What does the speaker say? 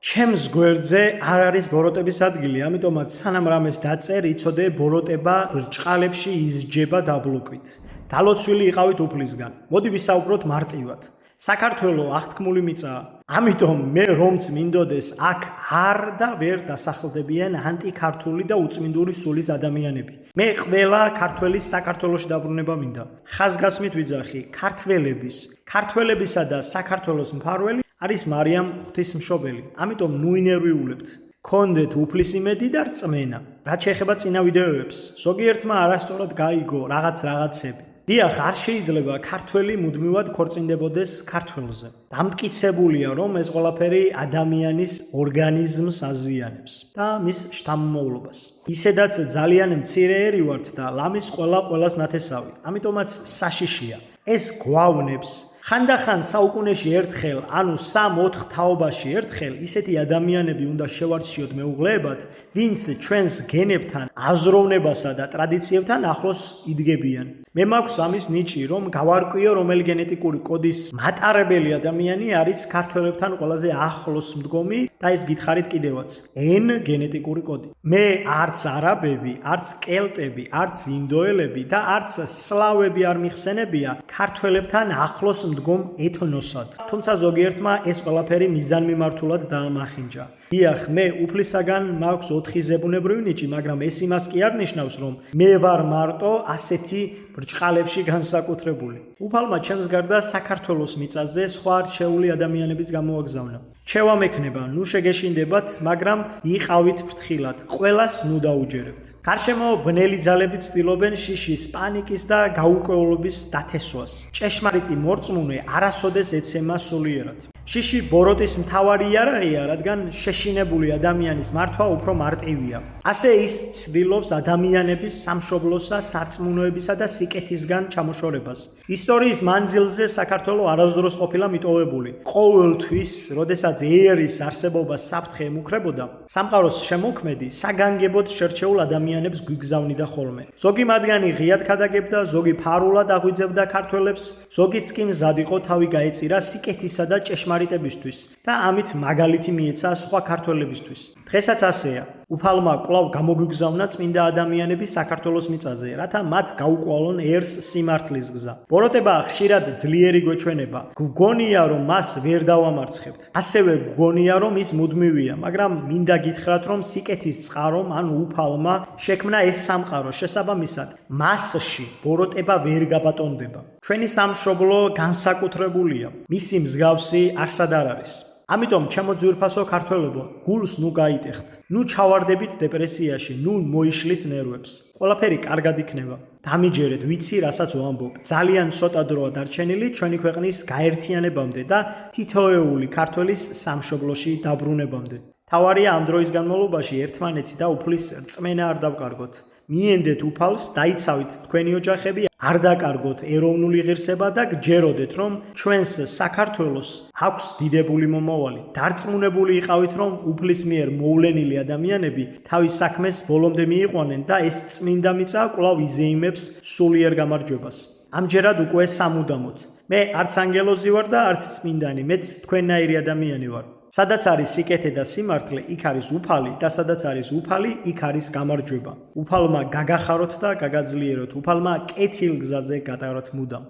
ჩემს გვერდზე არ არის ბოროტების ადგილი, ამიტომაც სანამ რამეს დაწერ, იცოდე ბოროტება ბრჭყალებში ისჯება დაბლოკვით. დალოცვილი იყავით უფლისგან. მოდი ვისაუბროთ მარტივად. საქართველო აღთქმული მიწაა. ამიტომ მე რომც მინდოდეს აქ არ და ვერ დასახლდებიან ანტიქართული და უწმინდური სულის ადამიანები. მე ყველა ქართველის საქართველოში დაბრუნება მინდა. ხაზგასმით ვიძახი, ქართველებისა და საქართველოს მფარველი არის მარიამ ღვთისმშობელი. ამიტომ ნუ ინერვიულებთ. გქონდეთ უფლის იმედი და რწმენა. რაც შეეხება წინა ვიდეოებს, ზოგიერთმა არასწორად გაიგო რაღაცები. დიახ, არ შეიძლება ქართველი მუდმივად ქორწინდებოდეს ქართველზე. დამტკიცებულია, რომ ეს ყველაფერი ადამიანის ორგანიზმს აზიანებს და მის შთამომავლობას. ისედაც ძალიან მცირეერი ვართ და ლამის ყველას ნათესავი. ამიტომაც საშიშია. ეს გვავნებს ხანდახან საუკუნეში ერთხელ, ანუ 3-4 თაობაში ერთხელ ისეთი ადამიანები უნდა შევარჩიოთ მეუღლეებად, ვინც ჩვენს გენებთან, აზროვნებასა და ტრადიციებთან ახლოს იდგებიან. მე მაქვს ამის ნიჭი, რომ გავარკვიო, რომელი გენეტიკური კოდის მატარებელი ადამიანი არის ქართველებთან ყველაზე ახლოს მდგომი და ეს გითხარით კიდევაც. N გენეტიკური კოდი. მე არც არაბები, არც კელტები, არც ინდოელები და არც სლავები არ მიხსენებია ქართველებთან ახლოს მდგომ ეთნოსად. თუმცა ზოგიერთმა ეს ყველაფერი მიზანმიმართულად დაამახინჯა. დიახ, მე უფლისაგან მაქვს 4 ზებუნებრივი ნიჭი, მაგრამ ეს იმას კი არ ნიშნავს, რომ მე ვარ მარტო ასეთი ბრჭყალებში განსაკუთრებული. უფალმა ჩემს გარდა საქართველოს მიწაზე სხვა რჩეული ადამიანებიც გამოაგზავნა. რჩევა მექნება, ნუ შეგეშინდებათ, მაგრამ იყავით ფრთხილად. ყველას ნუ დაუჯერებთ. გარშემო ბნელი ძალები ცდილობენ შიშის, პანიკის და გაურკვევლობის დათესვას. ჭეშმარიტი მორწმუნე არასოდეს ეცემა სულიერად. შიში ბოროტის მთავარი იარაღია, რადგან შეშინებული ადამიანის მართვა უფრო მარტივია. ასე ის ცდილობს ადამიანების სამშობლოსა, სარწმუნოებისა და სიკეთისგან ჩამოშორებას. ისტორიის მანძილზე საქართველო არასდროს ყოფილა მიტოვებული. ყოველთვის, როდესაც ერის არსებობა საფრთხე ემუქრებოდა, სამყაროს შემოქმედი საგანგებოდ შერჩეულ ადამიანებს გვიგზავნიდა ხოლმე. ზოგი მათგანი ღიად ქადაგებდა, ზოგი ფარულად აღვიძებდა ქართველებს, ზოგიც კი მზად იყო თავი გაეწირა სიკეთისა და ჭეშმარიტებისთვის და ამით მაგალითი მიეცა სხვა ქართველებისთვის. დღესაც ასეა. უფალმა კვლავ გამოგვიგზავნა წმინდა ადამიანები საქართველოს მიწაზე, რათა მათ გაუყვალონ ერს სიმართლის გზა. ბოროტება ხშირად ძლიერი გვეჩვენება. გვგონია, რომ მას ვერ დავამარცხებთ. ასევე გვგონია, რომ ის მუდმივია, მაგრამ მინდა გითხრათ, რომ სიკეთის წყარომ, ანუ უფალმა შექმნა ეს სამყარო, შესაბამისად, მასში ბოროტება ვერ გაბატონდება. ჩვენი სამშობლო განსაკუთრებულია. მისი მსგავსი არსად არ არის. ამიტომ ჩემო ძვირფასო ქართველებო, გულს ნუ გაიტეხთ. ნუ ჩავარდებით დეპრესიაში, ნუ მოიშლით ნერვებს. ყველაფერი კარგად იქნება. დამიჯერეთ, ვიცი, რასაც ვამბობ. ძალიან ცოტა დროა დარჩენილი ჩვენი ქვეყნის გაერთიანებამდე და თითოეული ქართველის სამშობლოში დაბრუნებამდე. თავარია ამ დროის განმავლობაში ერთმანეთი და უფლის რწმენა არ დავკარგოთ. მიენდეთ უფალს, დაიცავით თქვენი ოჯახები, არ დაკარგოთ ეროვნული ღირსება და გჯეროდეთ, რომ ჩვენს საქართველოს აქვს დიდებული მომავალი. დარწმუნებული იყავით, რომ უფლის მიერ მოვლენილი ადამიანები თავის საქმეს ბოლომდე მიიყვანენ და ეს წმინდა მიწა კვლავ იზეიმებს სულიერ გამარჯვებას. ამჯერად უკვე სამუდამოდ. მე არც ანგელოზი ვარ და არც წმინდანი, მეც თქვენნაირი ადამიანი ვარ. სადაც არის სიკეთე და სიმართლე, იქ არის უფალი და სადაც არის უფალი, იქ არის გამარჯვება. უფალმა გაგახაროთ და გაგაძლიეროთ, უფალმა კეთილ გზაზე გატაროთ მუდამ.